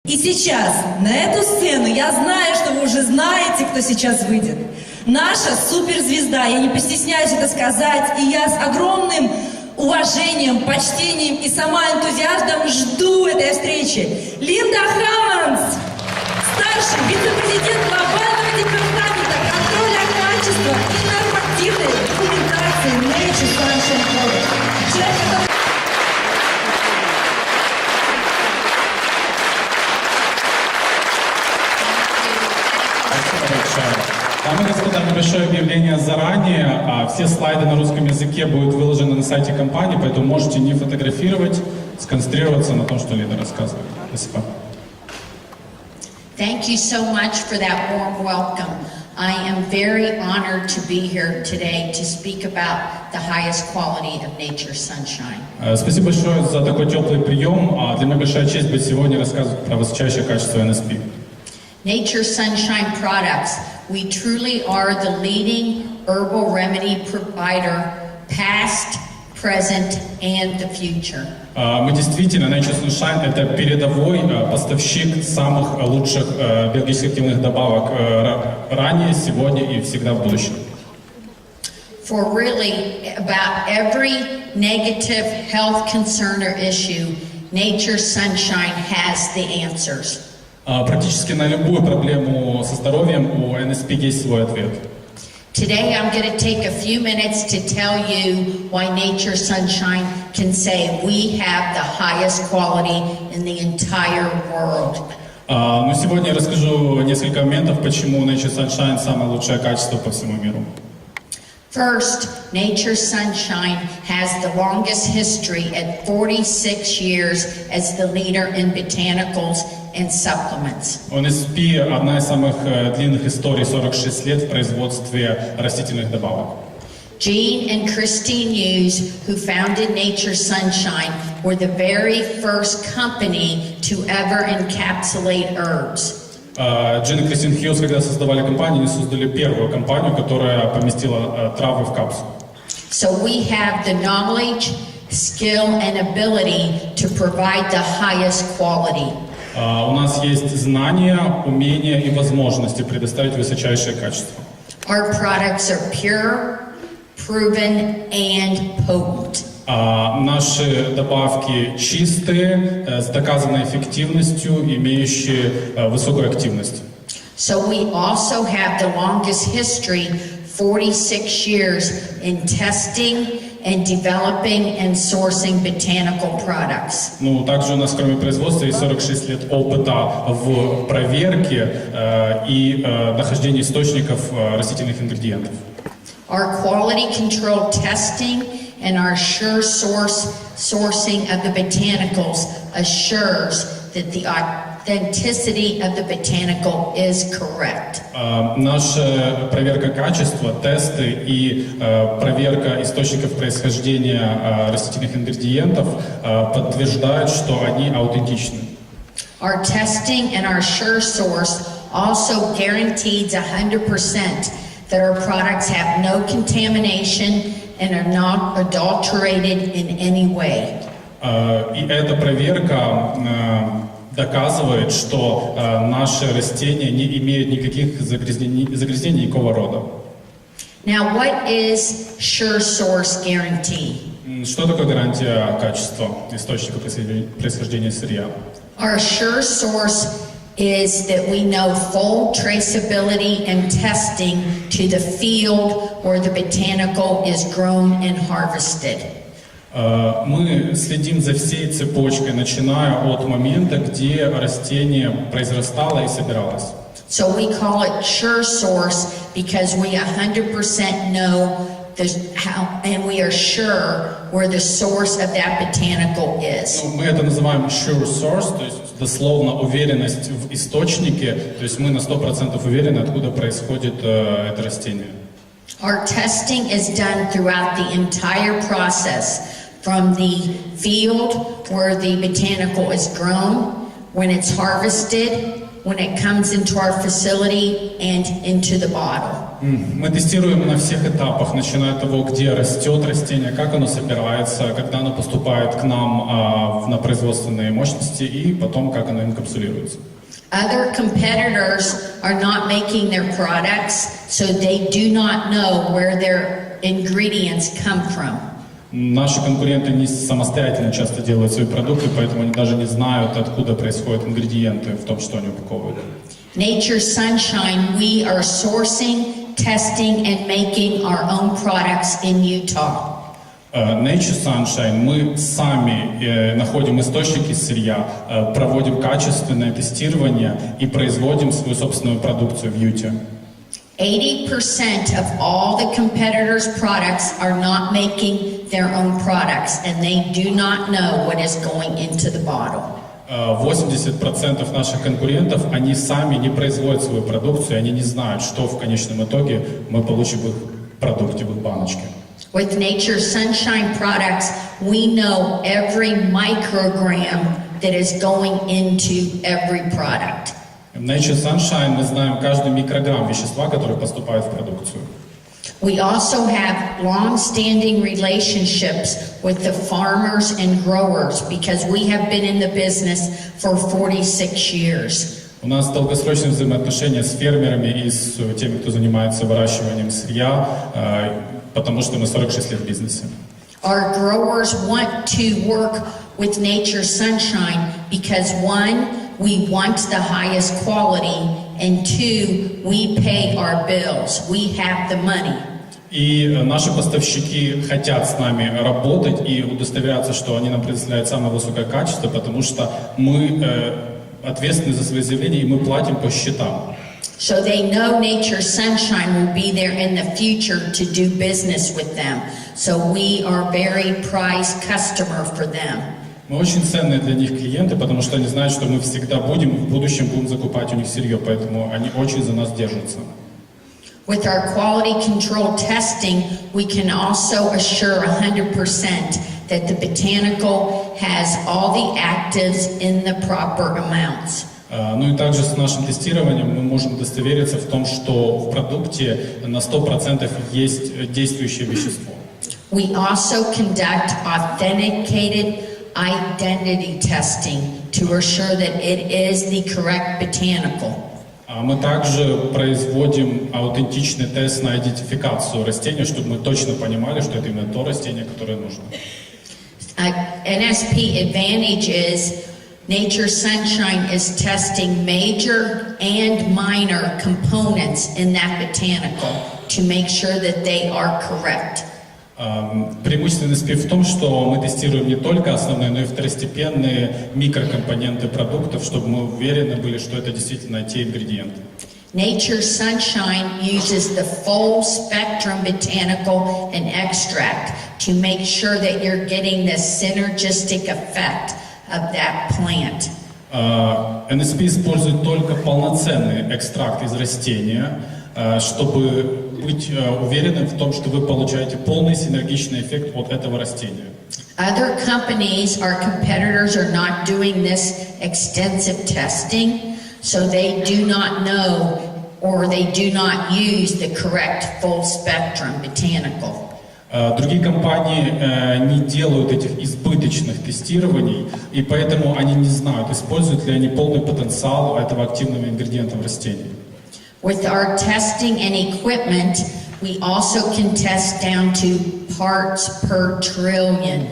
И сейчас на эту сцену, я знаю, что вы уже знаете, кто сейчас выйдет. Наша суперзвезда, я не постесняюсь это сказать, и я с огромным уважением, почтением и сама энтузиазмом жду этой встречи. Линда Хаммонс, старший вицепрезидент глобального департамента контроля качества и нормативной документации Качество. Дамы и господа, небольшое объявление заранее. Все слайды на русском языке будут выложены на сайте компании, поэтому можете не фотографировать, сконцентрироваться на том, что Лида рассказывает. Спасибо. Thank you so much for that warm welcome. I am very honored to be here today to speak about the highest quality of nature's sunshine. Спасибо большое за такой теплый прием. Для меня большая честь быть сегодня рассказывать про высочайшее качество NSP. Nature's Sunshine Products, we truly are the leading herbal remedy provider, past, present, and the future. Мы действительно, Nature's Sunshine, это передовой поставщик самых лучших биологически активных добавок ранее, сегодня и всегда в будущем. For really about every negative health concern or issue, Nature's Sunshine has the answers. Практически на любую проблему со здоровьем у NSP есть свой ответ. Today I'm going to take a few minutes to tell you why Nature's Sunshine can say we have the highest quality in the entire world. Но сегодня я расскажу несколько моментов, почему Nature's Sunshine самое лучшее качество по всему миру. First, Nature's Sunshine has the longest history at 46 years as the leader in botanicals and supplements. NSP – одна из самых длинных историй, 46 лет в производстве растительных добавок. Jean and Christine Hughes, who founded Nature's Sunshine, were the very first company to ever encapsulate herbs. Джин и Кристин Хьюз, когда создавали компанию, они создали первую компанию, которая поместила травы в капсулу. So we have the knowledge, skill, and ability to provide the highest quality. У нас есть знания, умения и возможности предоставить высочайшее качество. Our products are pure, proven, and potent. Наши добавки чистые, с доказанной эффективностью, имеющие высокую активность. So we also have the longest history, 46 years, in testing and developing and sourcing botanical products. Ну, также у нас, кроме производства, есть 46 лет опыта в проверке и нахождении источников растительных ингредиентов. Our quality control testing and our sure sourcing of the botanicals assures that the authenticity of the botanical is correct. Наша проверка качества, тесты и проверка источников происхождения растительных ингредиентов подтверждают, что они аутентичны. Our testing and our sure source also guarantees 100% that our products have no contamination and are not adulterated in any way. И эта проверка доказывает, что наши растения не имеют никаких загрязнений никакого рода. Now, what is sure source guarantee? Что такое гарантия качества источника происхождения сырья? Our sure source is that we know full traceability and testing to the field where the botanical is grown and harvested. Мы следим за всей цепочкой, начиная от момента, где растение произрастало и собиралось. So we call it sure source because we 100% know how, and we are sure where the source of that botanical is. Мы это называем sure source, то есть дословно уверенность в источнике, то есть мы на 100% уверены, откуда происходит это растение. Our testing is done throughout the entire process, from the field where the botanical is grown, when it's harvested, when it comes into our facility, and into the bottle. Мы тестируем на всех этапах, начиная от того, где растет растение, как оно собирается, когда оно поступает к нам на производственные мощности и потом, как оно инкапсулируется. Other competitors are not making their products, so they do not know where their ingredients come from. Наши конкуренты не самостоятельно часто делают свои продукты, поэтому они даже не знают, откуда происходят ингредиенты в том, что они упаковывают. Nature Sunshine, we are sourcing, testing, and making our own products in Utah. Nature Sunshine, мы сами находим источники сырья, проводим качественное тестирование и производим свою собственную продукцию в Юте. 80% of all the competitors' products are not making their own products, and they do not know what is going into the bottle. 80% наших конкурентов, они сами не производят свою продукцию, они не знают, что в конечном итоге мы получим в их продукте, в их баночке. With Nature Sunshine products, we know every microgram that is going into every product. В Nature Sunshine мы знаем каждый микрограмм вещества, который поступает в продукцию. We also have long-standing relationships with the farmers and growers because we have been in the business for 46 years. У нас долгосрочные взаимоотношения с фермерами и с теми, кто занимается выращиванием сырья, потому что мы 46 лет в бизнесе. Our growers want to work with Nature Sunshine because one, we want the highest quality, and two, we pay our bills. We have the money. И наши поставщики хотят с нами работать и удостоверяться, что они нам предоставляют самое высокое качество, потому что мы ответственны за свои заявления и мы платим по счетам. So they know Nature Sunshine will be there in the future to do business with them. So we are very prized customer for them. Мы очень ценные для них клиенты, потому что они знают, что мы всегда в будущем будем закупать у них сырье, поэтому они очень за нас держатся. With our quality control testing, we can also assure 100% that the botanical has all the actives in the proper amounts. Ну и также с нашим тестированием мы можем удостовериться в том, что в продукте на 100% есть действующее вещество. We also conduct authenticated identity testing to assure that it is the correct botanical. Мы также производим аутентичный тест на идентификацию растения, чтобы мы точно понимали, что это именно то растение, которое нужно. NSP advantage is Nature Sunshine is testing major and minor components in that botanical to make sure that they are correct. Преимущество NSP в том, что мы тестируем не только основные, но и второстепенные микрокомпоненты продуктов, чтобы мы уверены были, что это действительно те ингредиенты. Nature Sunshine uses the full spectrum botanical and extract to make sure that you're getting the synergistic effect of that plant. NSP использует только полноценный экстракт из растения, чтобы быть уверенным в том, что вы получаете полный синергичный эффект от этого растения. Other companies, our competitors, are not doing this extensive testing, so they do not know or they do not use the correct full spectrum botanical. Другие компании не делают этих избыточных тестирований, и поэтому они не знают, используют ли они полный потенциал этого активного ингредиента в растении. With our testing and equipment, we also can test down to parts per trillion.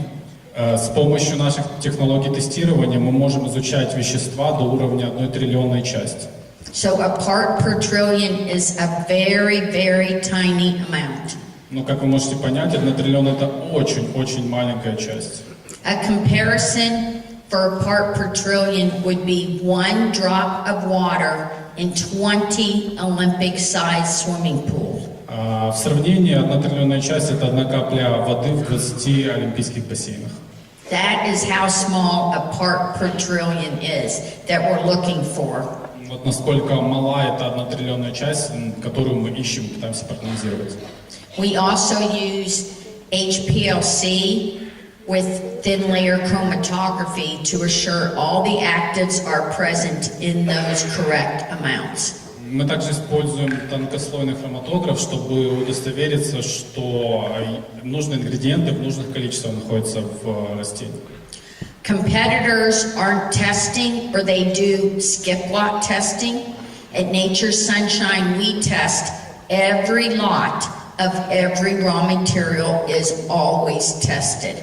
С помощью наших технологий тестирования мы можем изучать вещества до уровня 1 триллионной части. So a part per trillion is a very, very tiny amount. Но, как вы можете понять, 1 триллион — это очень-очень маленькая часть. A comparison for a part per trillion would be 1 drop of water in 20 Olympic-sized swimming pools. В сравнении 1 триллионная часть — это 1 капля воды в 20 олимпийских бассейнах. That is how small a part per trillion is that we're looking for. Вот насколько мала эта 1 триллионная часть, которую мы ищем, пытаемся проанализировать. We also use HPLC with thin layer chromatography to assure all the actives are present in those correct amounts. Мы также используем тонкослойный хроматограф, чтобы удостовериться, что нужные ингредиенты в нужных количествах находятся в растении. Competitors aren't testing, or they do skip lot testing. At Nature's Sunshine, we test every lot of every raw material is always tested.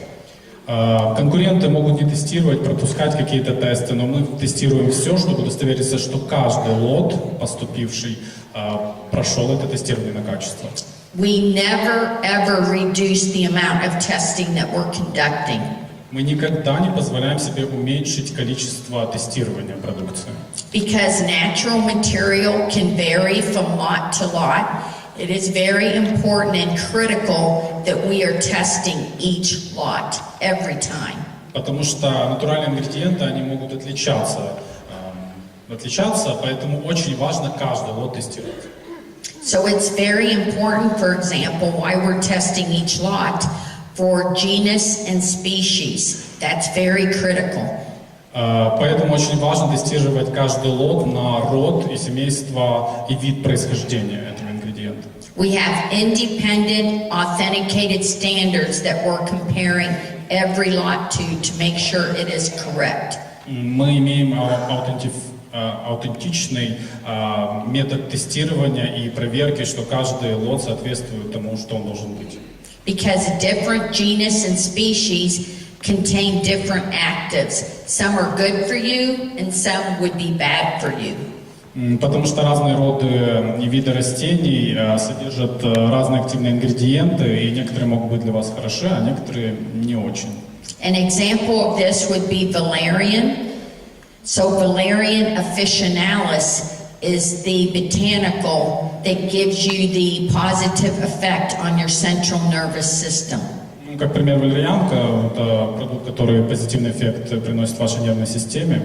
Конкуренты могут не тестировать, пропускать какие-то тесты, но мы тестируем все, чтобы удостовериться, что каждый лот, поступивший, прошел это тестирование на качество. We never ever reduce the amount of testing that we're conducting. Мы никогда не позволяем себе уменьшить количество тестирования продукции. Because natural material can vary from lot to lot, it is very important and critical that we are testing each lot every time. Потому что натуральные ингредиенты, они могут отличаться, поэтому очень важно каждый лот тестировать. So it's very important, for example, why we're testing each lot for genus and species. That's very critical. Поэтому очень важно тестировать каждый лот на род и семейство и вид происхождения этого ингредиента. We have independent, authenticated standards that we're comparing every lot to make sure it is correct. Мы имеем аутентичный метод тестирования и проверки, что каждый лот соответствует тому, что он должен быть. Because different genus and species contain different actives. Some are good for you and some would be bad for you. Потому что разные роды и виды растений содержат разные активные ингредиенты, и некоторые могут быть для вас хороши, а некоторые не очень. An example of this would be valerian. So valerian officinalis is the botanical that gives you the positive effect on your central nervous system. Как пример, валерьянка – это продукт, который позитивный эффект приносит вашей нервной системе.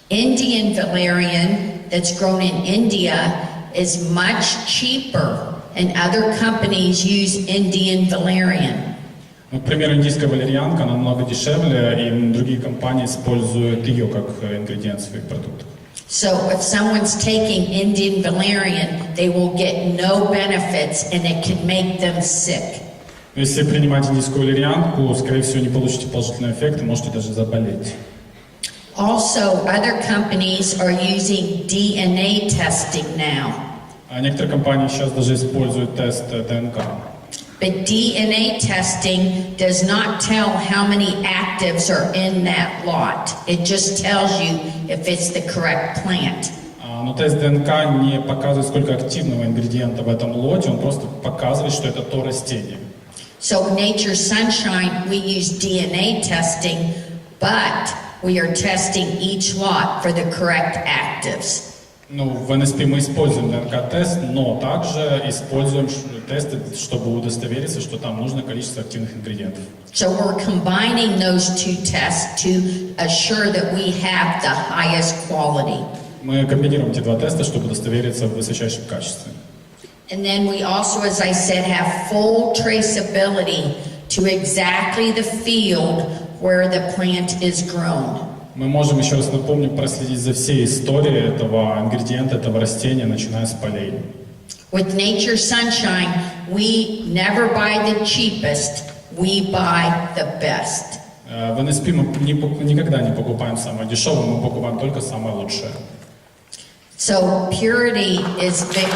Indian valerian that's grown in India is much cheaper, and other companies use Indian valerian. Например, индийская валерьянка намного дешевле, и другие компании используют ее как ингредиент в своих продуктах. So if someone's taking Indian valerian, they will get no benefits, and it can make them sick. Если принимать индийскую валерьянку, скорее всего, не получите положительный эффект и можете даже заболеть. Also, other companies are using DNA testing now. А некоторые компании сейчас даже используют тест ДНК. But DNA testing does not tell how many actives are in that lot. It just tells you if it's the correct plant. Но тест ДНК не показывает, сколько активного ингредиента в этом лоте, он просто показывает, что это то растение. So in Nature's Sunshine, we use DNA testing, but we are testing each lot for the correct actives. Ну, в NSP мы используем ДНК-тест, но также используем тесты, чтобы удостовериться, что там нужное количество активных ингредиентов. So we're combining those two tests to assure that we have the highest quality. Мы комбинируем эти два теста, чтобы удостовериться в высочайшем качестве. And then we also, as I said, have full traceability to exactly the field where the plant is grown. Мы можем, еще раз напомню, проследить за всей историей этого ингредиента, этого растения, начиная с полей. With Nature's Sunshine, we never buy the cheapest, we buy the best. В NSP мы никогда не покупаем самое дешевое, мы покупаем только самое лучшее. So purity is big.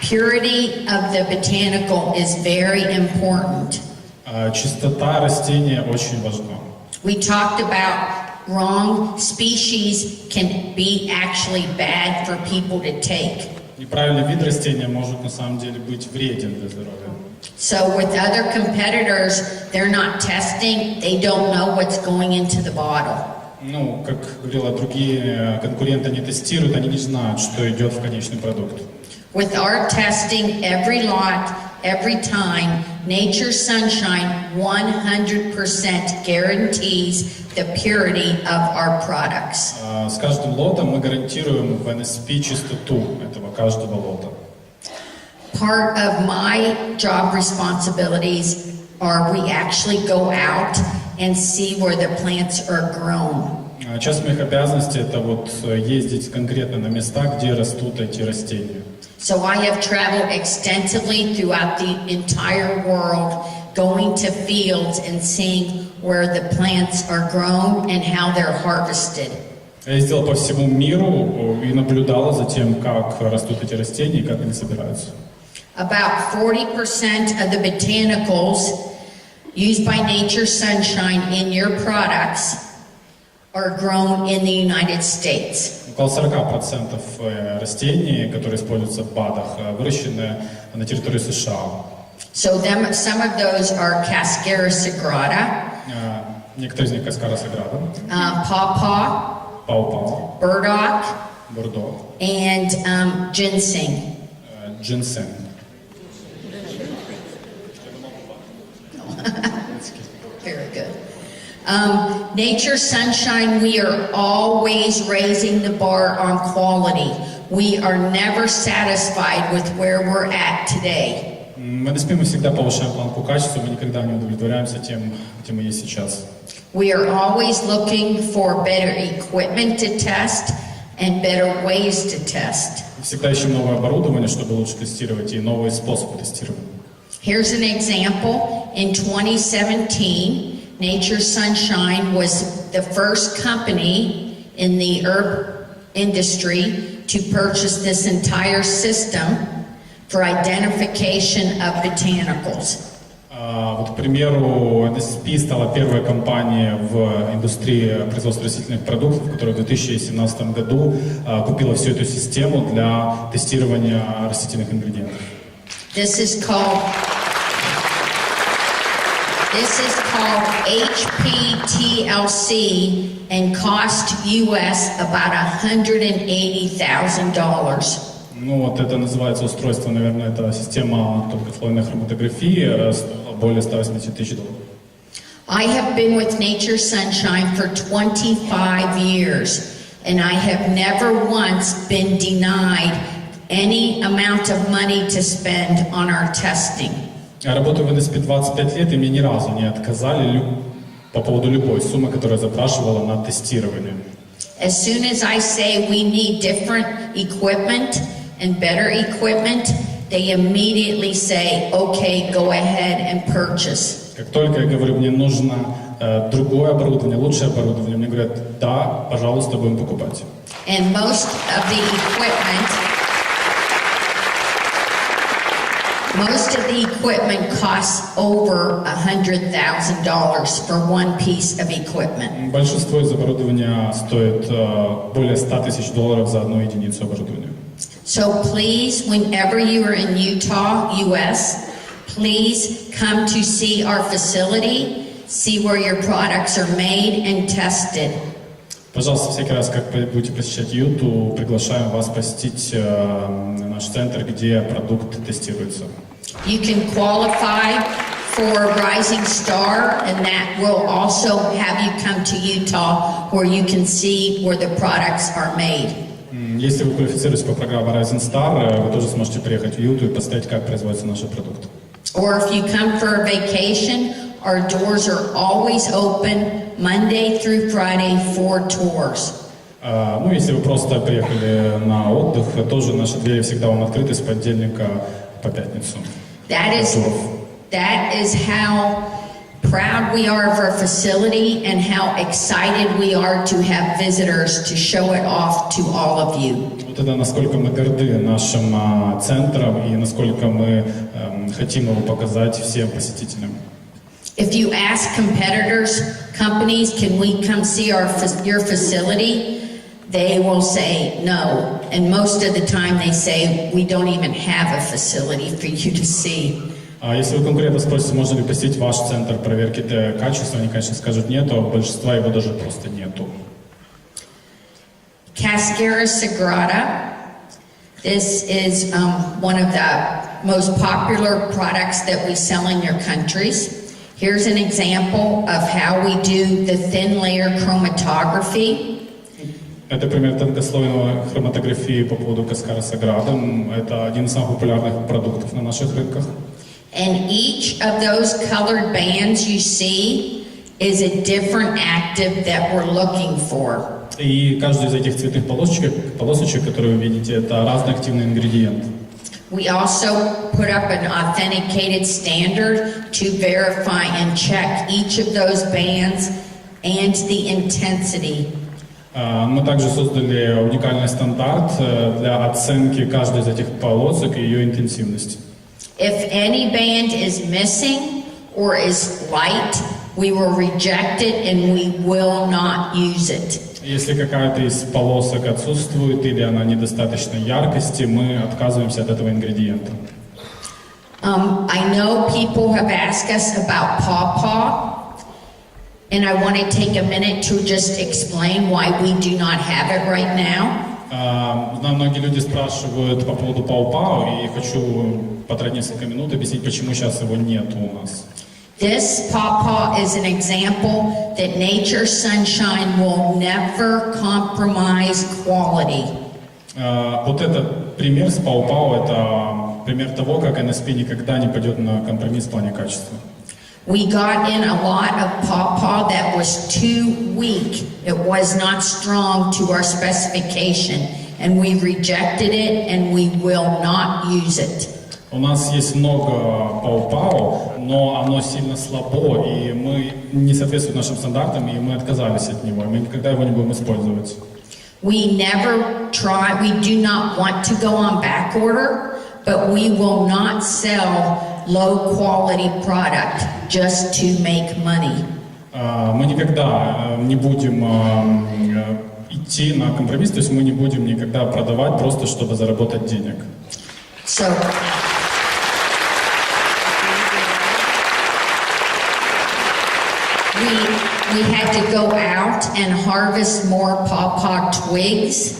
Purity of the botanical is very important. Чистота растения очень важна. We talked about wrong species can be actually bad for people to take. Неправильный вид растения может на самом деле быть вреден для здоровья. So with other competitors, they're not testing, they don't know what's going into the bottle. Ну, как говорила, другие конкуренты не тестируют, они не знают, что идет в конечный продукт. With our testing, every lot, every time, Nature's Sunshine 100% guarantees the purity of our products. С каждым лотом мы гарантируем в NSP чистоту этого каждого лота. Part of my job responsibilities are we actually go out and see where the plants are grown. Часть моих обязанностей это вот ездить конкретно на места, где растут эти растения. So I have traveled extensively throughout the entire world, going to fields and seeing where the plants are grown and how they're harvested. Я ездил по всему миру и наблюдала за тем, как растут эти растения и как они собираются. About 40% of the botanicals used by Nature Sunshine in your products are grown in the United States. Около 40% растений, которые используются в БАДах, выращены на территории США. So some of those are Cascara sagrada, Некоторые из них Каскара Саграда, pawpaw, пау-пау, burdock, бурдо, and ginseng. джинсен. Very good. Nature Sunshine, we are always raising the bar on quality. We are never satisfied with where we're at today. В NSP мы всегда повышаем планку качества, мы никогда не удовлетворяемся тем, где мы есть сейчас. We are always looking for better equipment to test and better ways to test. Всегда ищем новое оборудование, чтобы лучше тестировать, и новые способы тестирования. Here's an example. In 2017, Nature Sunshine was the first company in the herb industry to purchase this entire system for identification of botanicals. Вот, к примеру, NSP стала первой компанией в индустрии производства растительных продуктов, которая в 2017 году купила всю эту систему для тестирования растительных ингредиентов. This is called HPTLC and cost US about $180,000. Ну вот это называется устройство, наверное, это система тонкослойной хроматографии, более $180 тысяч. I have been with Nature Sunshine for 25 years, and I have never once been denied any amount of money to spend on our testing. Я работаю в NSP 25 лет, и мне ни разу не отказали по поводу любой суммы, которую я запрашивала на тестирование. As soon as I say we need different equipment and better equipment, they immediately say, okay, go ahead and purchase. Как только я говорю, мне нужно другое оборудование, лучшее оборудование, мне говорят, да, пожалуйста, будем покупать. And most of the equipment costs over $100,000 for one piece of equipment. Большинство из оборудования стоит более $100 тысяч за одну единицу оборудования. So please, whenever you are in Utah, US, please come to see our facility, see where your products are made and tested. Пожалуйста, всякий раз, как будете посещать Юту, приглашаем вас посетить наш центр, где продукт тестируется. You can qualify for Rising Star, and that will also have you come to Utah where you can see where the products are made. Если вы квалифицируетесь по программе Rising Star, вы тоже сможете приехать в Юту и посмотреть, как производятся наши продукты. Or if you come for a vacation, our doors are always open Monday through Friday for tours. Ну, если вы просто приехали на отдых, тоже наши двери всегда вам открыты с понедельника по пятницу. That is how proud we are of our facility and how excited we are to have visitors to show it off to all of you. Вот это насколько мы горды нашим центром и насколько мы хотим его показать всем посетителям. If you ask companies, can we come see your facility? They will say no. And most of the time they say, we don't even have a facility for you to see. Если вы конкретно спросите, можно ли посетить ваш центр проверки качества, они, конечно, скажут нет, а большинства его даже просто нету. Cascara sagrada. This is one of the most popular products that we sell in your countries. Here's an example of how we do the thin layer chromatography. Это пример тонкослойной хроматографии по поводу Каскара Саграда. Это один из самых популярных продуктов на наших рынках. And each of those colored bands you see is a different active that we're looking for. И каждый из этих цветных полосочек, которые вы видите, это разный активный ингредиент. We also put up an authenticated standard to verify and check each of those bands and the intensity. Мы также создали уникальный стандарт для оценки каждой из этих полосок и ее интенсивности. If any band is missing or is light, we will reject it and we will not use it. Если какая-то из полосок отсутствует или она недостаточно яркости, мы отказываемся от этого ингредиента. I know people have asked us about pawpaw, and I want to take a minute to just explain why we do not have it right now. Знаю, многие люди спрашивают по поводу пау-пау, и хочу потратить несколько минут объяснить, почему сейчас его нет у нас. This pawpaw is an example that Nature Sunshine will never compromise quality. Вот этот пример с пау-пау, это пример того, как NSP никогда не пойдет на компромисс в плане качества. We got in a lot of pawpaw that was too weak. It was not strong to our specification, and we rejected it and we will not use it. У нас есть много пау-пау, но оно сильно слабо, и мы не соответствует нашим стандартам, и мы отказались от него, и мы никогда его не будем использовать. We do not want to go on back order, but we will not sell low quality product just to make money. Мы никогда не будем идти на компромисс, то есть мы не будем никогда продавать просто, чтобы заработать денег. So, we had to go out and harvest more pawpaw twigs,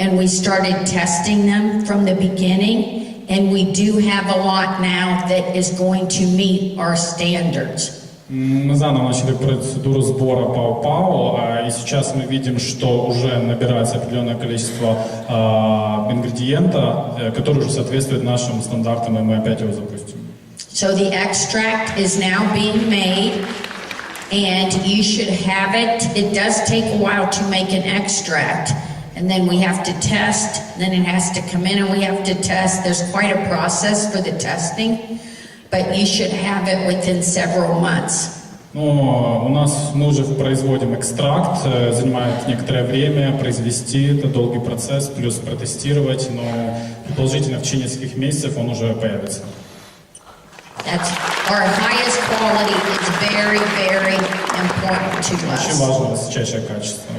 and we started testing them from the beginning. And we do have a lot now that is going to meet our standards. Мы заново начали процедуру сбора пау-пау, и сейчас мы видим, что уже набирается определенное количество ингредиента, который уже соответствует нашим стандартам, и мы опять его запустим. So the extract is now being made, and you should have it. It does take a while to make an extract. And then we have to test, then it has to come in and we have to test. There's quite a process for the testing, but you should have it within several months. Ну, у нас мы уже производим экстракт, занимает некоторое время произвести, это долгий процесс, плюс протестировать, но предположительно в течение нескольких месяцев он уже появится. That's our highest quality is very, very important to Очень us. важно высочайшее качество.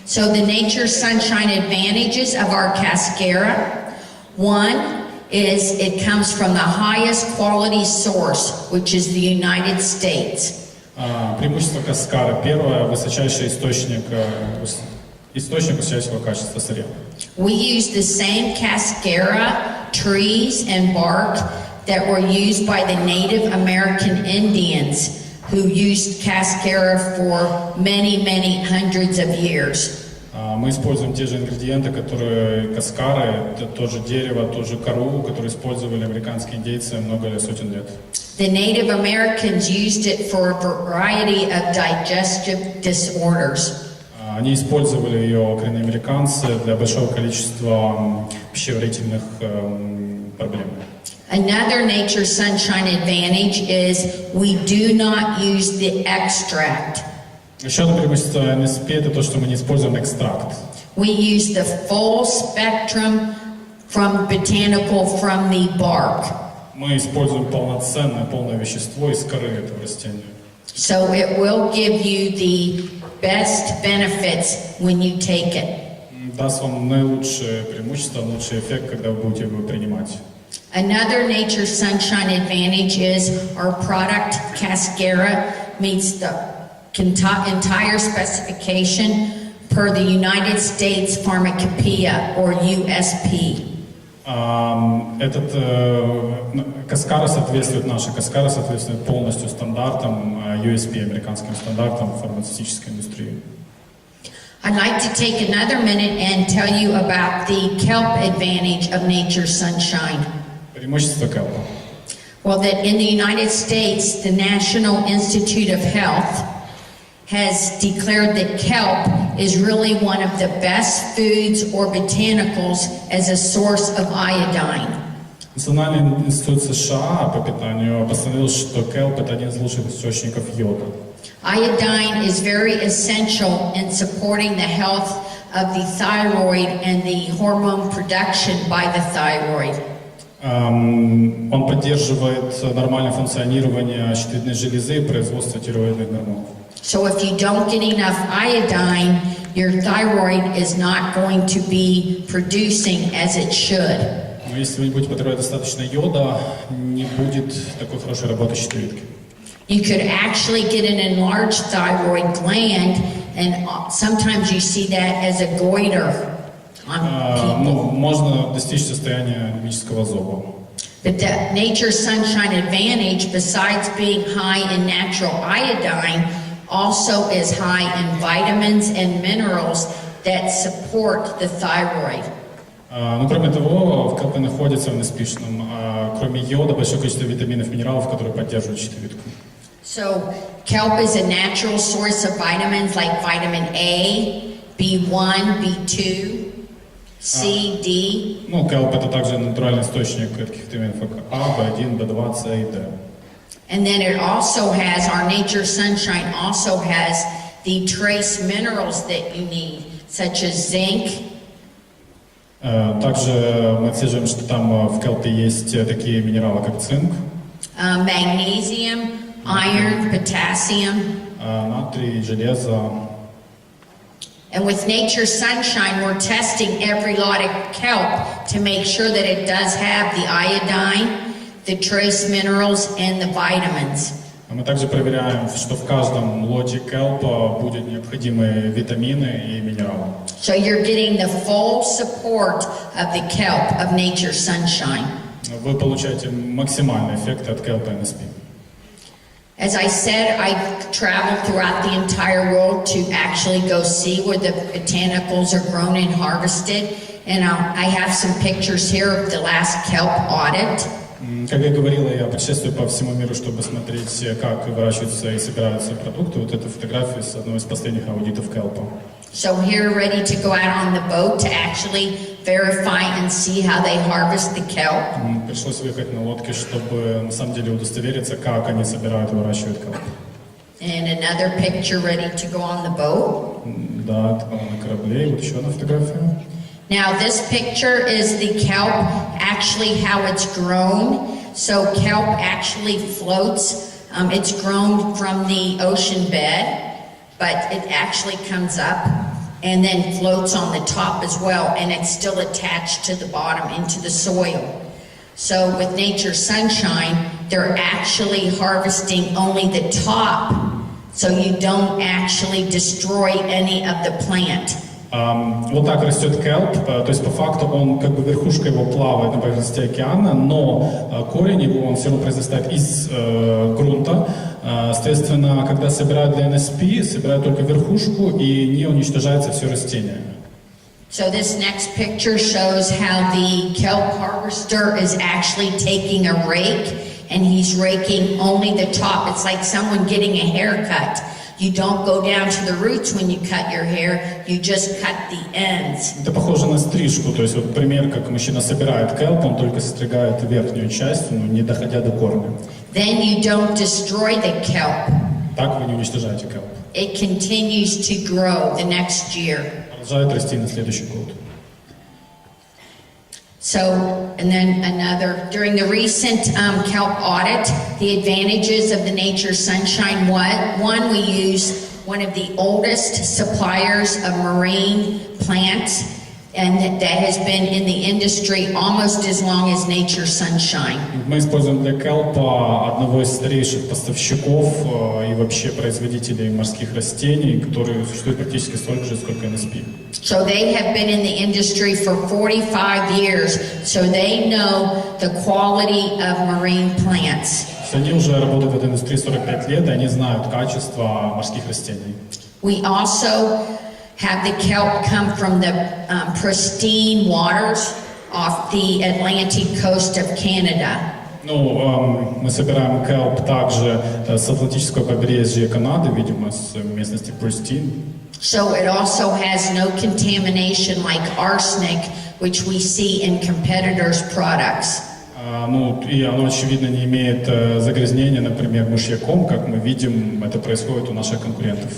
So the Nature Sunshine advantages of our cascara, one is it comes from the highest quality source, which is the United States. Преимущество каскары. Первое, высочайший источник высочайшего качества сырья. We use the same cascara trees and bark that were used by the Native American Indians who used cascara for many, many hundreds of years. Мы используем те же ингредиенты, которые каскары, то же дерево, ту же кору, которые использовали американские индейцы много сотен лет. The Native Americans used it for a variety of digestive disorders. Они использовали ее, коренные американцы, для большого количества пищеварительных проблем. Another Nature Sunshine advantage is we do not use the extract. Еще одно преимущество NSP это то, что мы не используем экстракт. We use the full spectrum from botanical from the bark. Мы используем полное вещество из коры этого растения. So it will give you the best benefits when you take it. Даст вам наилучшее преимущество, лучший эффект, когда вы будете его принимать. Another Nature Sunshine advantage is our product cascara meets the entire specification per the United States Pharmacopoeia or USP. Наша каскара соответствует полностью стандартам USP, американским стандартам фармацевтической индустрии. I'd like to take another minute and tell you about the kelp advantage of Nature Sunshine. Преимущество келпа. Well, that in the United States, the National Institute of Health has declared that kelp is really one of the best foods or botanicals as a source of iodine. Национальный институт США по питанию постановил, что келп – это один из лучших источников йода. Iodine is very essential in supporting the health of the thyroid and the hormone production by the thyroid. Он поддерживает нормальное функционирование щитовидной железы и производство тиреоидных гормонов. So if you don't get enough iodine, your thyroid is not going to be producing as it should. Но если вы не будете потреблять достаточно йода, не будет такой хорошей работы щитовидки. You could actually get an enlarged thyroid gland, and sometimes you see that as a goiter on people. Можно достичь состояния анемического зоба. But the Nature Sunshine Advantage, besides being high in natural iodine, also is high in vitamins and minerals that support the thyroid. Но кроме того, в келпе находится в NSP-шном, кроме йода, большое количество витаминов и минералов, которые поддерживают щитовидку. So kelp is a natural source of vitamins like vitamin A, B1, B2, C, D. Ну, келп – это также натуральный источник таких витаминов, как А, B1, B2, С и Д. And then it also has, our Nature Sunshine also has the trace minerals that you need, such as zinc. Также мы отслеживаем, что там в келпе есть такие минералы, как цинк, Magnesium, iron, potassium. натрий, железо. And with Nature Sunshine, we're testing every lot of kelp to make sure that it does have the iodine, the trace minerals, and the vitamins. Мы также проверяем, что в каждом лоте келпа будут необходимые витамины и минералы. So you're getting the full support of the kelp of Nature Sunshine. Вы получаете максимальный эффект от келпа NSP. As I said, I traveled throughout the entire world to actually go see where the botanicals are grown and harvested. And I have some pictures here of the last kelp audit. Как я говорила, я путешествую по всему миру, чтобы смотреть, как выращиваются и собираются продукты. Вот эта фотография с одного из последних аудитов келпа. So here, ready to go out on the boat to actually verify and see how they harvest the kelp. Пришлось выехать на лодке, чтобы на самом деле удостовериться, как они собирают и выращивают келп. And another picture ready to go on the boat. Да, это было на корабле. Вот еще одна фотография. Now this picture is the kelp, actually how it's grown. So kelp actually floats. It's grown from the ocean bed, but it actually comes up and then floats on the top as well, and it's still attached to the bottom into the soil. So with Nature Sunshine, they're actually harvesting only the top, so you don't actually destroy any of the plant. Вот так растет келп, то есть по факту он как бы верхушка его плавает на поверхности океана, но корень его он все равно произрастает из грунта. Соответственно, когда собирают для NSP, собирают только верхушку и не уничтожается все растение. So this next picture shows how the kelp harvester is actually taking a rake and he's raking only the top. It's like someone getting a haircut. You don't go down to the roots when you cut your hair, you just cut the ends. Это похоже на стрижку, то есть вот пример, как мужчина собирает келп, он только стригает верхнюю часть, но не доходя до корня. Then you don't destroy the kelp. Так вы не уничтожаете келп. It continues to grow the next year. Продолжает расти на следующий год. So, and then another, during the recent kelp audit, the advantages of the Nature Sunshine, one, we use one of the oldest suppliers of marine plants, and that has been in the industry almost as long as Nature Sunshine. Мы используем для келпа одного из старейших поставщиков и вообще производителей морских растений, которые существуют практически столько же, сколько NSP. So they have been in the industry for 45 years, so they know the quality of marine plants. Они уже работают в этой индустрии 45 лет, и они знают качество морских растений. We also have the kelp come from the pristine waters off the Atlantic coast of Canada. Ну, мы собираем kelp также с Атлантического побережья Канады, видимо, с местности Престин. So it also has no contamination like arsenic, which we see in competitors' products. Ну, и оно, очевидно, не имеет загрязнения, например, мышьяком, как мы видим, это происходит у наших конкурентов.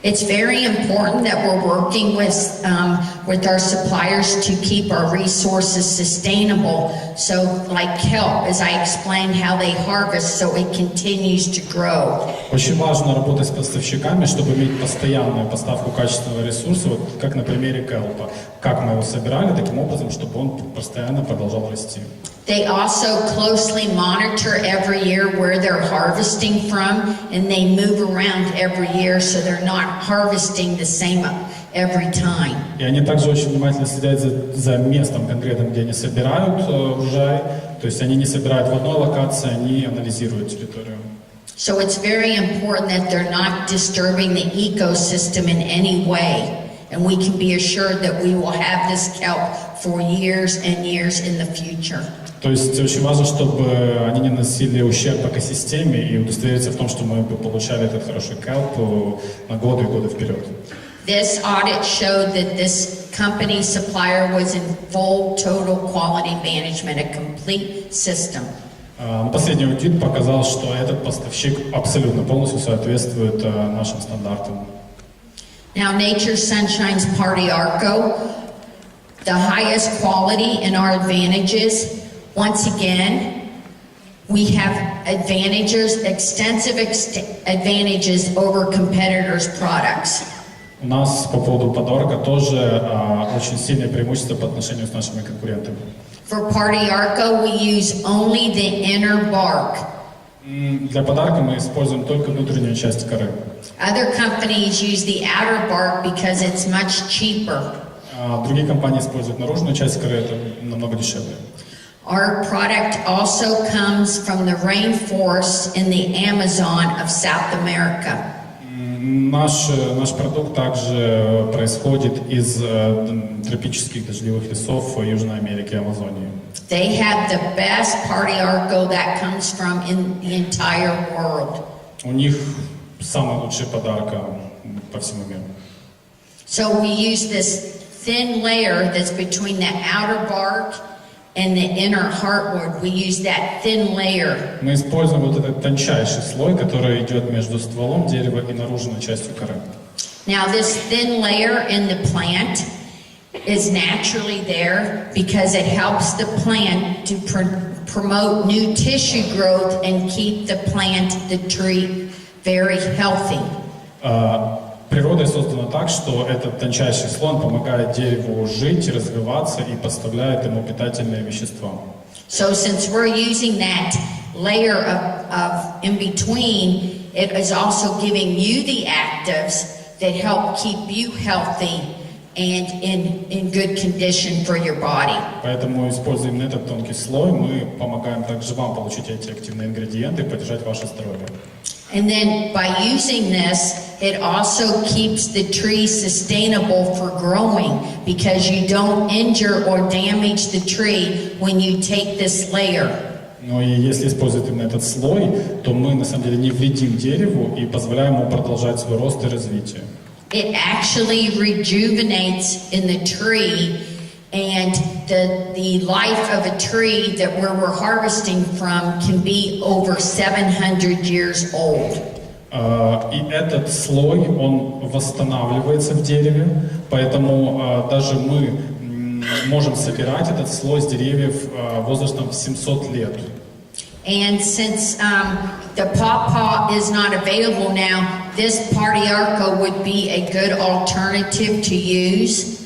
It's very important that we're working with our suppliers to keep our resources sustainable. So, like kelp, as I explained how they harvest, so it continues to grow. Очень важно работать с поставщиками, чтобы иметь постоянную поставку качественного ресурса, вот как на примере келпа. Как мы его собирали, таким образом, чтобы он постоянно продолжал расти. They also closely monitor every year where they're harvesting from, and they move around every year, so they're not harvesting the same every time. И они также очень внимательно следят за местом конкретным, где они собирают урожай. То есть они не собирают в одной локации, они анализируют территорию. So it's very important that they're not disturbing the ecosystem in any way. And we can be assured that we will have this kelp for years and years in the future. То есть очень важно, чтобы они не наносили ущерб экосистеме и удостовериться в том, что мы получали этот хороший kelp на годы и годы вперед. This audit showed that this company supplier was in full total quality management, a complete system. Последний аудит показал, что этот поставщик абсолютно полностью соответствует нашим стандартам. Now, Nature's Sunshine's Party Arco, the highest quality in our advantages. Once again, we have advantages, extensive advantages over competitors' products. У нас по поводу подарка тоже очень сильное преимущество по отношению с нашими конкурентами. For Party Arco, we use only the inner bark. Для подарка мы используем только внутреннюю часть коры. Other companies use the outer bark because it's much cheaper. Другие компании используют наружную часть коры, это намного дешевле. Our product also comes from the rainforests in the Amazon of South America. Наш продукт также происходит из тропических дождевых лесов Южной Америки, Амазонии. They have the best Party Arco that comes from in the entire world. У них самый лучший подарок по всему миру. So we use this thin layer that's between the outer bark and the inner heartwood. We use that thin layer. Мы используем вот этот тончайший слой, который идет между стволом дерева и наружной частью коры. Now this thin layer in the plant is naturally there because it helps the plant to promote new tissue growth and keep the plant, the tree, very healthy. Природой создано так, что этот тончайший слой помогает дереву жить, развиваться и поставляет ему питательные вещества. So since we're using that layer of in between, it is also giving you the actives that help keep you healthy and in good condition for your body. Поэтому, используя именно этот тонкий слой, мы помогаем также вам получить эти активные ингредиенты и поддержать ваше здоровье. And then by using this, it also keeps the tree sustainable for growing because you don't injure or damage the tree when you take this layer. Но и если использовать именно этот слой, то мы на самом деле не вредим дереву и позволяем ему продолжать свой рост и развитие. It actually rejuvenates in the tree, and the life of a tree that where we're harvesting from can be over 700 years old. И этот слой, он восстанавливается в дереве, поэтому даже мы можем собирать этот слой с деревьев возрастом в 700 лет. And since the pawpaw is not available now, this Party Arco would be a good alternative to use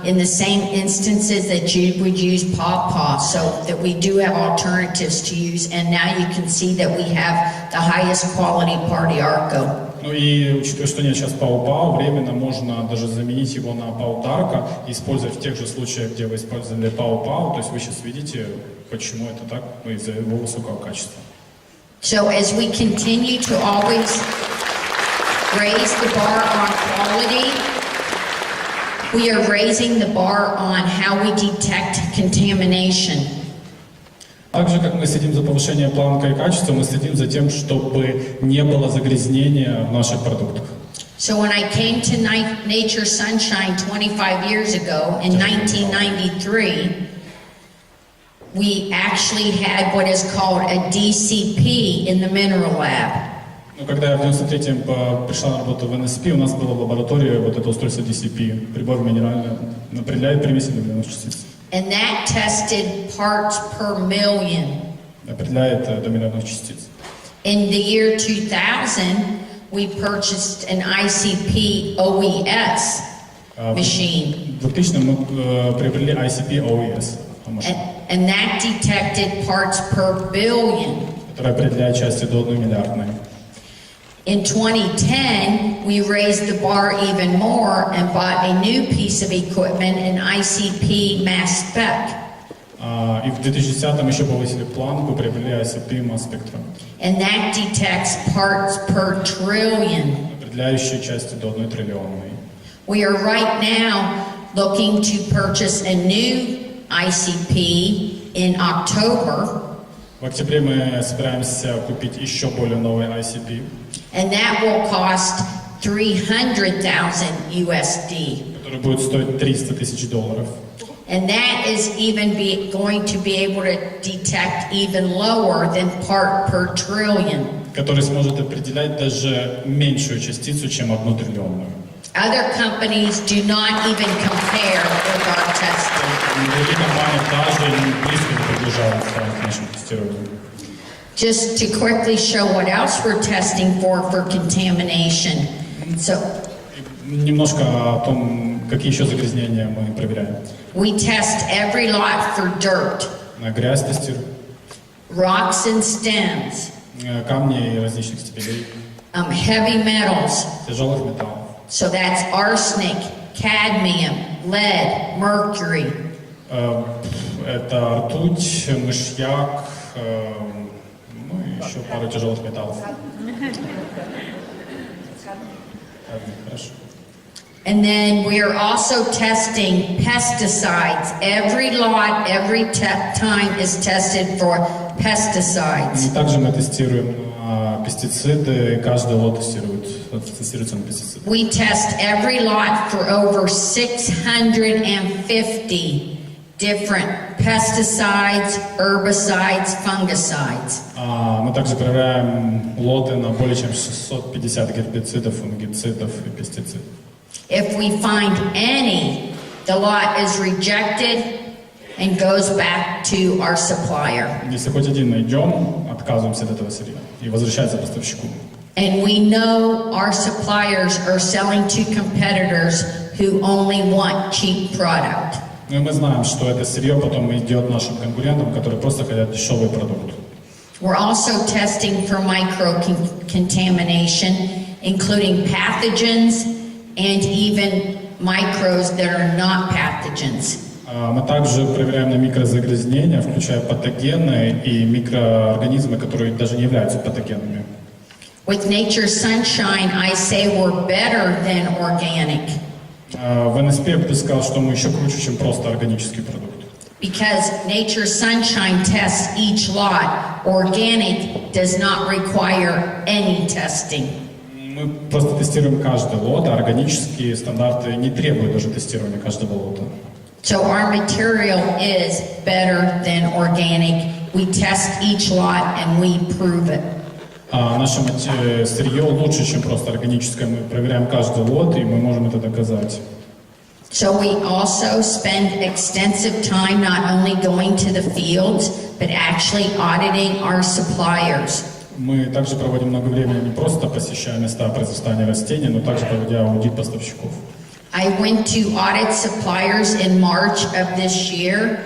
in the same instances that you would use pawpaw. So that we do have alternatives to use, and now you can see that we have the highest quality Party Arco. Ну и учитывая, что нет сейчас пау-пау, временно можно даже заменить его на пау-дарка и использовать в тех же случаях, где вы использовали пау-пау. То есть вы сейчас видите, почему это так, ну, из-за его высокого качества. So as we continue to always raise the bar on quality, we are raising the bar on how we detect contamination. Так же, как мы следим за повышением планка и качества, мы следим за тем, чтобы не было загрязнения в наших продуктах. So when I came to Nature Sunshine 25 years ago, in 1993, we actually had what is called a DCP in the mineral lab. Но когда я в 93-м пришла на работу в NSP, у нас было в лаборатории вот это устройство DCP, прибор минеральный, определяет примеси минеральных частиц. And that tested parts per million. Определяет до миллионов частиц. In the year 2000, we purchased an ICP OES machine. В 2000 мы приобрели ICP OES машину, And that detected parts per billion. которая определяет части до 1 миллиардной. In 2010, we raised the bar even more and bought a new piece of equipment, an ICP mass spec. И в 2010-м еще повысили планку, приобрели ICP Mass Spectrum, And that detects parts per trillion. определяющие части до 1 триллионной. We are right now looking to purchase a new ICP in October. В октябре мы собираемся купить еще более новый ICP, And that will cost $300,000 USD. который будет стоить $300,000. And that is even going to be able to detect even lower than part per trillion. Который сможет определять даже меньшую частицу, чем 1 триллионную. Other companies do not even compare with our testing. Другие компании даже близко не приближаются к нашему тестированию. Just to quickly show what else we're testing for contamination. So Немножко о том, какие еще загрязнения мы проверяем. we test every lot for dirt, На грязь тестируем, rocks and stems, камни различных степеней, heavy metals. тяжелых металлов. So that's arsenic, cadmium, lead, mercury. Это ртуть, мышьяк, ну и еще пару тяжелых металлов. Хорошо. And then we are also testing pesticides. Every lot, every time is tested for pesticides. Также мы тестируем пестициды, каждый лот тестируется на пестициды. We test every lot for over 650 different pesticides, herbicides, fungicides. Мы также проверяем лоты на более чем 650 гербицидов, фунгицидов и пестицидов. If we find any, the lot is rejected and goes back to our supplier. Если хоть один найдем, отказываемся от этого сырья и возвращается поставщику. And we know our suppliers are selling to competitors who only want cheap product. Ну и мы знаем, что это сырье потом идет нашим конкурентам, которые просто хотят дешевый продукт. We're also testing for micro-contamination, including pathogens and even microbes that are not pathogens. Мы также проверяем на микрозагрязнения, включая патогены и микроорганизмы, которые даже не являются патогенами. With Nature Sunshine, I say we're better than organic. В NSP я бы сказал, что мы еще круче, чем просто органический продукт. Because Nature Sunshine tests each lot, organic does not require any testing. Мы просто тестируем каждый лот, а органические стандарты не требуют даже тестирования каждого лота. So our material is better than organic. We test each lot and we prove it. Наше сырье лучше, чем просто органическое. Мы проверяем каждый лот, и мы можем это доказать. So we also spend extensive time not only going to the fields, but actually auditing our suppliers. Мы также проводим много времени не просто посещая места произрастания растений, но также проводя аудит поставщиков. I went to audit suppliers in March of this year,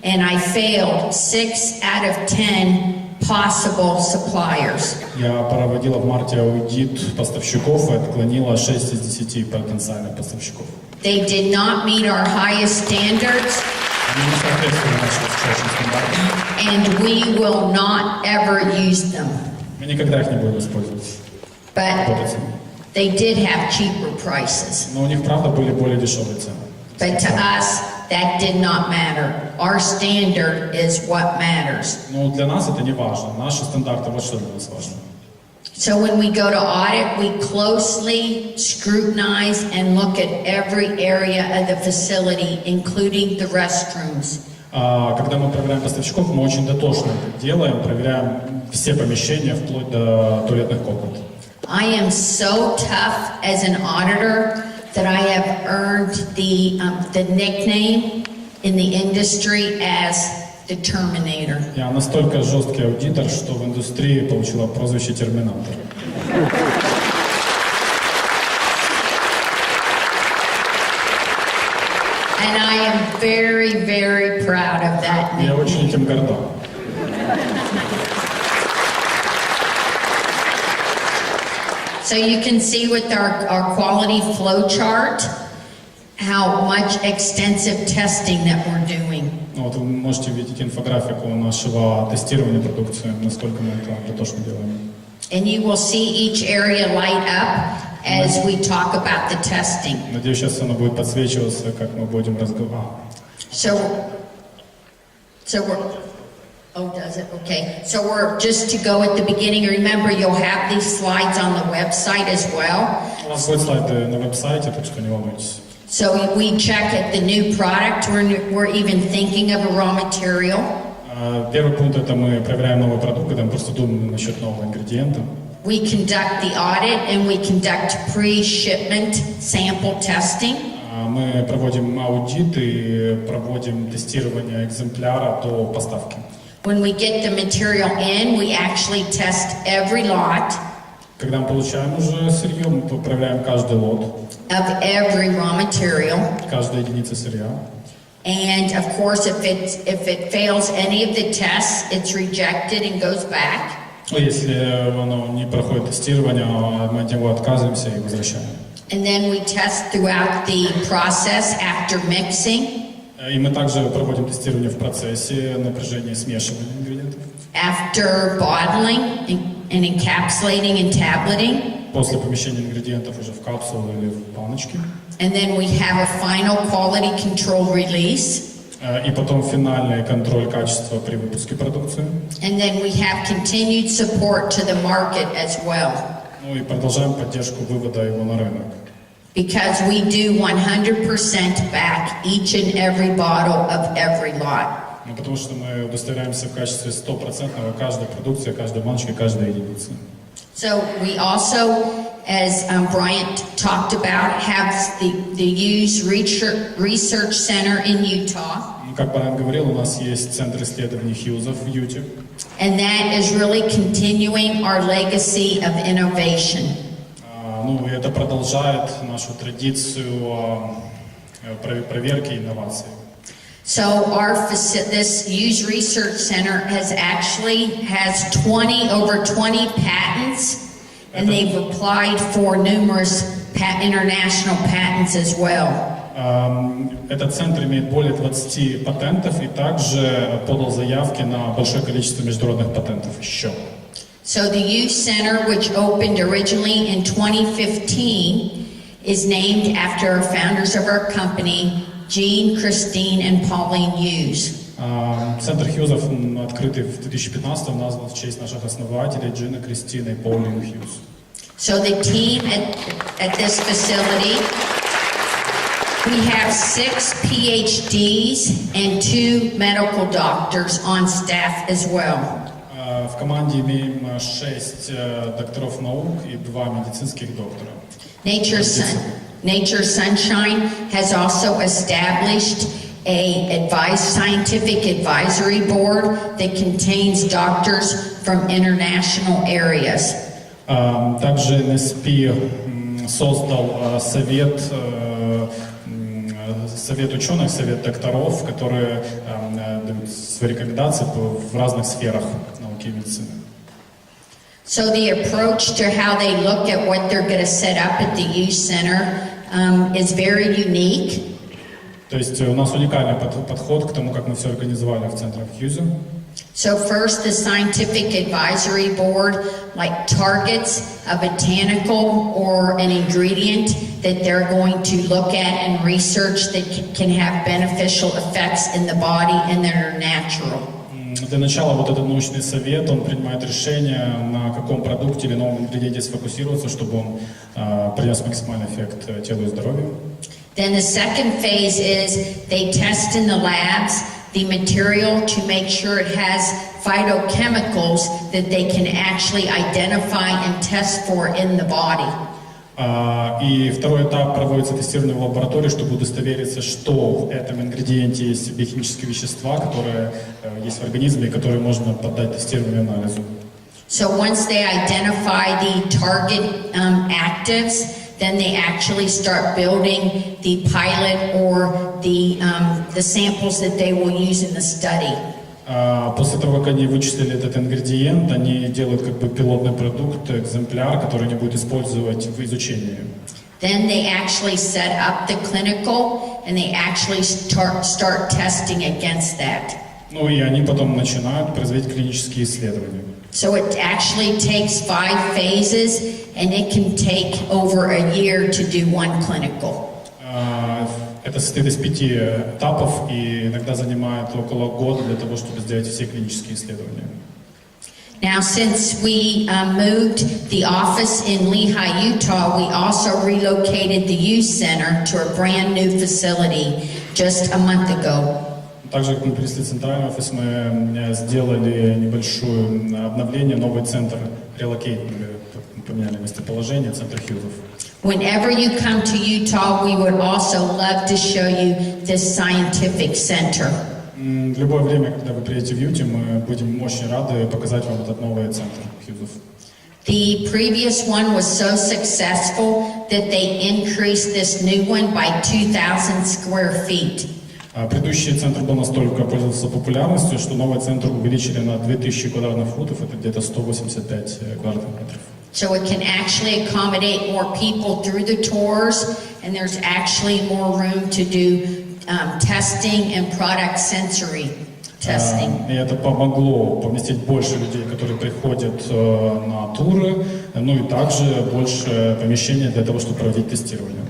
and I failed 6 out of 10 possible suppliers. Я проводила в марте аудит поставщиков и отклонила 6 из 10 потенциальных поставщиков. They did not meet our highest standards, Они не соответствовали нашим высочайшим стандартам. and we will not ever use them. Мы никогда их не будем использовать. But Работать с ними. they did have cheaper prices. Но у них, правда, были более дешевые цены. But to us, that did not matter. Our standard is what matters. Но для нас это не важно. Наши стандарты, вот что для нас важно. So when we go to audit, we closely scrutinize and look at every area of the facility, including the restrooms. Когда мы проверяем поставщиков, мы очень дотошно это делаем, проверяем все помещения, вплоть до туалетных комнат. I am so tough as an auditor that I have earned the nickname in the industry as the Terminator. Я настолько жесткий аудитор, что в индустрии получила прозвище Терминатор. And I am very, very proud of that Я nickname. очень этим горда. So you can see with our quality flow chart how much extensive testing that we're doing. Вот вы можете видеть инфографику нашего тестирования продукции, насколько мы это дотошно делаем. And you will see each area light up as we talk about the testing. Надеюсь, сейчас оно будет подсвечиваться, как мы будем разговаривать. So we're, oh, does it? Okay. So we're just to go at the beginning. Remember, you'll have these slides on the website as well. У нас будут слайды на веб-сайте, так что не волнуйтесь. So we check at the new product. We're even thinking of a raw material. Первый пункт — это мы проверяем новый продукт, когда мы просто думаем насчет нового ингредиента. We conduct the audit and we conduct pre-shipment sample testing. Мы проводим аудит и проводим тестирование экземпляра до поставки. When we get the material in, we actually test every lot Когда мы получаем уже сырье, мы проверяем каждый лот, of every raw material. каждая единица сырья. And of course, if it fails any of the tests, it's rejected and goes back. Если оно не проходит тестирование, мы от него отказываемся и возвращаем. And then we test throughout the process after mixing, И мы также проводим тестирование в процессе напряжения смешивания ингредиентов. after bottling and encapsulating and tableting. После помещения ингредиентов уже в капсулу или в баночки. And then we have a final quality control release. И потом финальный контроль качества при выпуске продукции. And then we have continued support to the market as well. Ну и продолжаем поддержку вывода его на рынок. Because we do 100% back each and every bottle of every lot. Ну, потому что мы удостоверяемся в качестве 100% каждой продукции, каждой баночки, каждой единицы. So we also, as Bryant talked about, have the Hughes Research Center in Utah. Как Брайан говорил, у нас есть центр исследований Хьюза в Юте. And that is really continuing our legacy of innovation. Ну, и это продолжает нашу традицию проверки и инноваций. So this Hughes Research Center has over 20 patents, and they've applied for numerous international patents as well. Этот центр имеет более 20 патентов и также подал заявки на большое количество международных патентов еще. So the Hughes Center, which opened originally in 2015, is named after founders of our company, Gene, Christine, and Pauline Hughes. Центр Хьюзов, открытый в 2015, назван в честь наших основателей Джина, Кристины и Паулин Хьюз. So the team at this facility, we have 6 PhDs and 2 medical doctors on staff as well. В команде имеем 6 докторов наук и 2 медицинских доктора. Nature Sunshine has also established a scientific advisory board that contains doctors from international areas. Также NSP создал совет ученых, совет докторов, которые дают свои рекомендации в разных сферах науки и медицины. So the approach to how they look at what they're going to set up at the Hughes Center is very unique. То есть у нас уникальный подход к тому, как мы все организовали в центре Хьюза. So first, the scientific advisory board targets a botanical or an ingredient that they're going to look at and research that can have beneficial effects in the body and that are natural. Для начала вот этот научный совет, он принимает решение, на каком продукте или новом ингредиенте сфокусироваться, чтобы он принес максимальный эффект телу и здоровью. Then the second phase is they test in the labs the material to make sure it has phytochemicals that they can actually identify and test for in the body. И второй этап проводится тестирование в лаборатории, чтобы удостовериться, что в этом ингредиенте есть биохимические вещества, которые есть в организме, и которые можно поддать тестированию и анализу. So once they identify the target actives, then they actually start building the pilot or the samples that they will use in the study. После того, как они вычислили этот ингредиент, они делают как бы пилотный продукт, экземпляр, который они будут использовать в изучении. Then they actually set up the clinical and they actually start testing against that. Ну и они потом начинают производить клинические исследования. So it actually takes 5 phases and it can take over a year to do one clinical. Это состоит из 5 этапов и иногда занимает около года для того, чтобы сделать все клинические исследования. Now, since we moved the office in Lehi, Utah, we also relocated the youth center to a brand new facility just a month ago. Также, как мы перенесли центральный офис, мы сделали небольшое обновление, новый центр релокейтинга, поменяли местоположение, центр Хьюзов. Whenever you come to Utah, we would also love to show you this scientific center. В любое время, когда вы приедете в Юте, мы будем очень рады показать вам этот новый центр Хьюзов. The previous one was so successful that they increased this new one by 2,000 square feet. Предыдущий центр был настолько пользовался популярностью, что новый центр увеличили на 2000 квадратных футов, это где-то 185 квадратных метров. So it can actually accommodate more people through the tours, and there's actually more room to do testing and product sensory testing. И это помогло поместить больше людей, которые приходят на туры, ну и также больше помещений для того, чтобы проводить тестирование.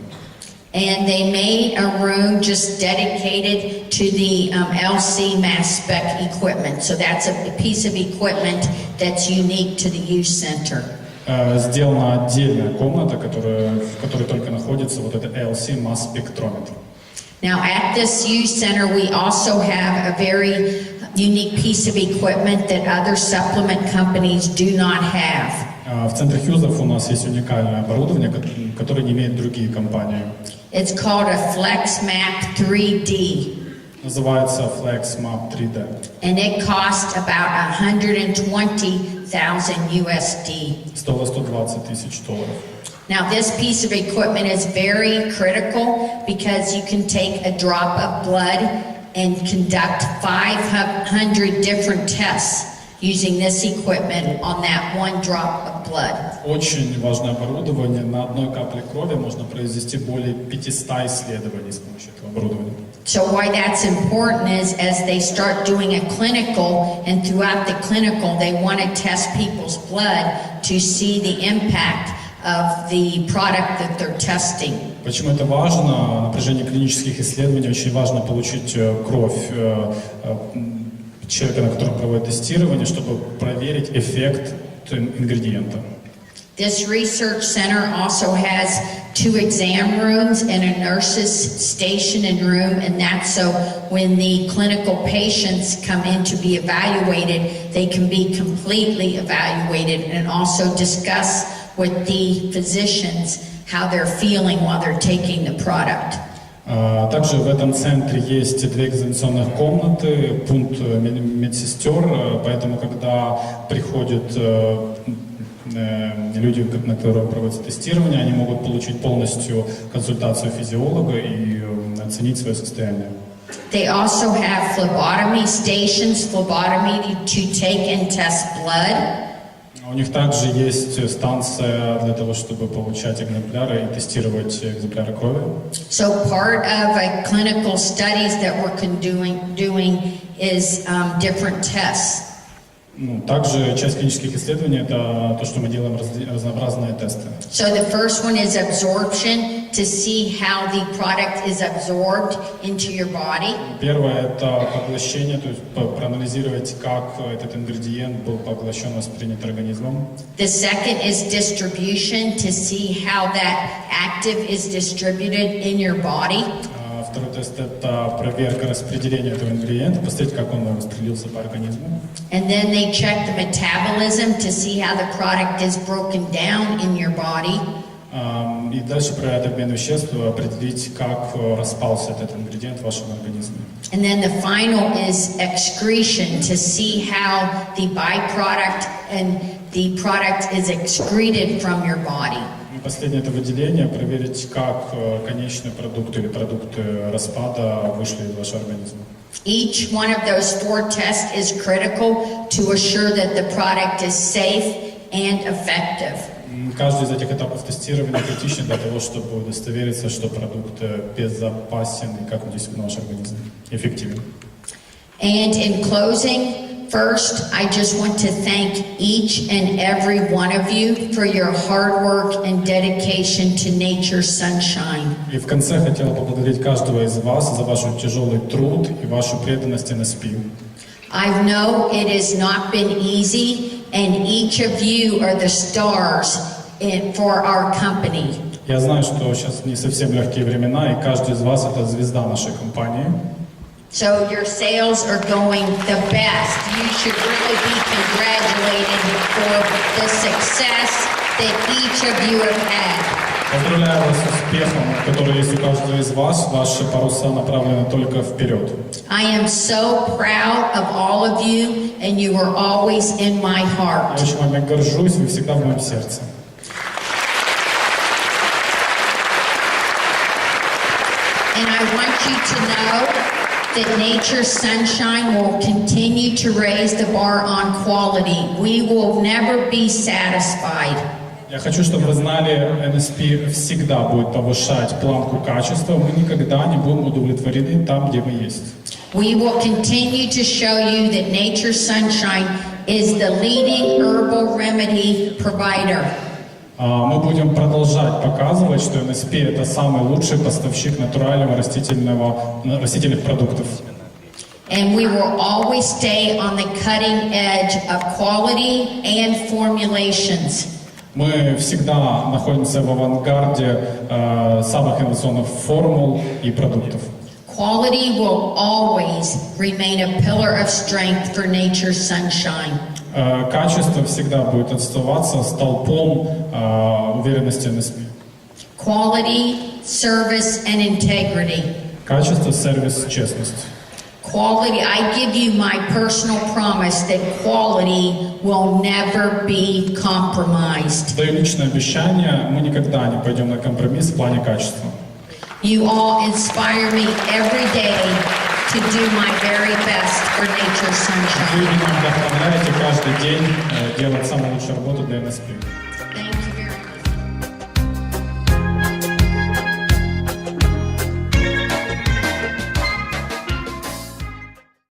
And they made a room just dedicated to the LC mass spec equipment. So that's a piece of equipment that's unique to the youth center. Сделана отдельная комната, в которой только находится вот это LC масс спектрометр. Now at this youth center we also have a very unique piece of equipment that other supplement companies do not have. В центре Хьюзов у нас есть уникальное оборудование, которое не имеют другие компании. It's called a FlexMap 3D. Называется FlexMap 3D. And it costs about $120,000 USD. Стоило $120,000. Now this piece of equipment is very critical because you can take a drop of blood and conduct 500 different tests using this equipment on that one drop of blood. Очень важное оборудование. На одной капле крови можно произвести более 500 исследований с помощью этого оборудования. So why that's important is as they start doing a clinical, and throughout the clinical they want to test people's blood to see the impact of the product that they're testing. Почему это важно? На протяжении клинических исследований очень важно получить кровь человека, на котором проводят тестирование, чтобы проверить эффект ингредиента. This research center also has 2 exam rooms and a nurse's station and room, and that's so when the clinical patients come in to be evaluated, they can be completely evaluated and also discuss with the physicians how they're feeling while they're taking the product. Также в этом центре есть 2 экзаменационных комнаты, пункт медсестер, поэтому когда приходят люди, на которые проводится тестирование, они могут получить полностью консультацию физиолога и оценить свое состояние. They also have phlebotomy stations, phlebotomy to take and test blood. У них также есть станция для того, чтобы получать экземпляры и тестировать экземпляры крови. So part of a clinical studies that we're doing is different tests. Ну, также часть клинических исследований – это то, что мы делаем разнообразные тесты. So the first one is absorption, to see how the product is absorbed into your body. Первое – это поглощение, то есть проанализировать, как этот ингредиент был поглощен, воспринят организмом. The second is distribution, to see how that active is distributed in your body. Второй тест – это проверка распределения этого ингредиента, посмотреть, как он распределился по организму. And then they check the metabolism to see how the product is broken down in your body. И дальше проверять обмен веществ, определить, как распался этот ингредиент в вашем организме. And then the final is excretion, to see how the byproduct and the product is excreted from your body. И последнее – это выделение, проверить, как конечный продукт или продукты распада вышли из вашего организма. Each one of those 4 tests is critical to assure that the product is safe and effective. Каждый из этих этапов тестирования критичен для того, чтобы удостовериться, что продукт безопасен и как он действует на ваш организм, эффективен. And in closing, first, I just want to thank each and every one of you for your hard work and dedication to nature's sunshine. И в конце хотел поблагодарить каждого из вас за ваш тяжелый труд и вашу преданность NSP. I know it has not been easy, and each of you are the stars for our company. Я знаю, что сейчас не совсем легкие времена, и каждый из вас – это звезда нашей компании. So your sales are going the best. You should really be congratulated for the success that each of you have had. Поздравляю вас с успехом, который есть у каждого из вас. Ваши паруса направлены только вперед. I am so proud of all of you, and you are always in my heart. Я очень вами горжусь, вы всегда в моем сердце. And I want you to know that Nature's Sunshine will continue to raise the bar on quality. We will never be satisfied. Я хочу, чтобы вы знали, NSP всегда будет повышать планку качества. Мы никогда не будем удовлетворены там, где мы есть. We will continue to show you that Nature's Sunshine is the leading herbal remedy provider. Мы будем продолжать показывать, что NSP – это самый лучший поставщик натурального растительных продуктов. And we will always stay on the cutting edge of quality and formulations. Мы всегда находимся в авангарде самых инновационных формул и продуктов. Quality will always remain a pillar of strength for Nature's Sunshine. Качество всегда будет оставаться столпом уверенности NSP. Quality, service, and integrity. Качество, сервис, честность. Quality, I give you my personal promise that quality will never be compromised. Даю личное обещание, мы никогда не пойдем на компромисс в плане качества. You all inspire me every day to do my very best for Nature's Вы Sunshine. меня вдохновляете каждый день делать самую лучшую работу для NSP.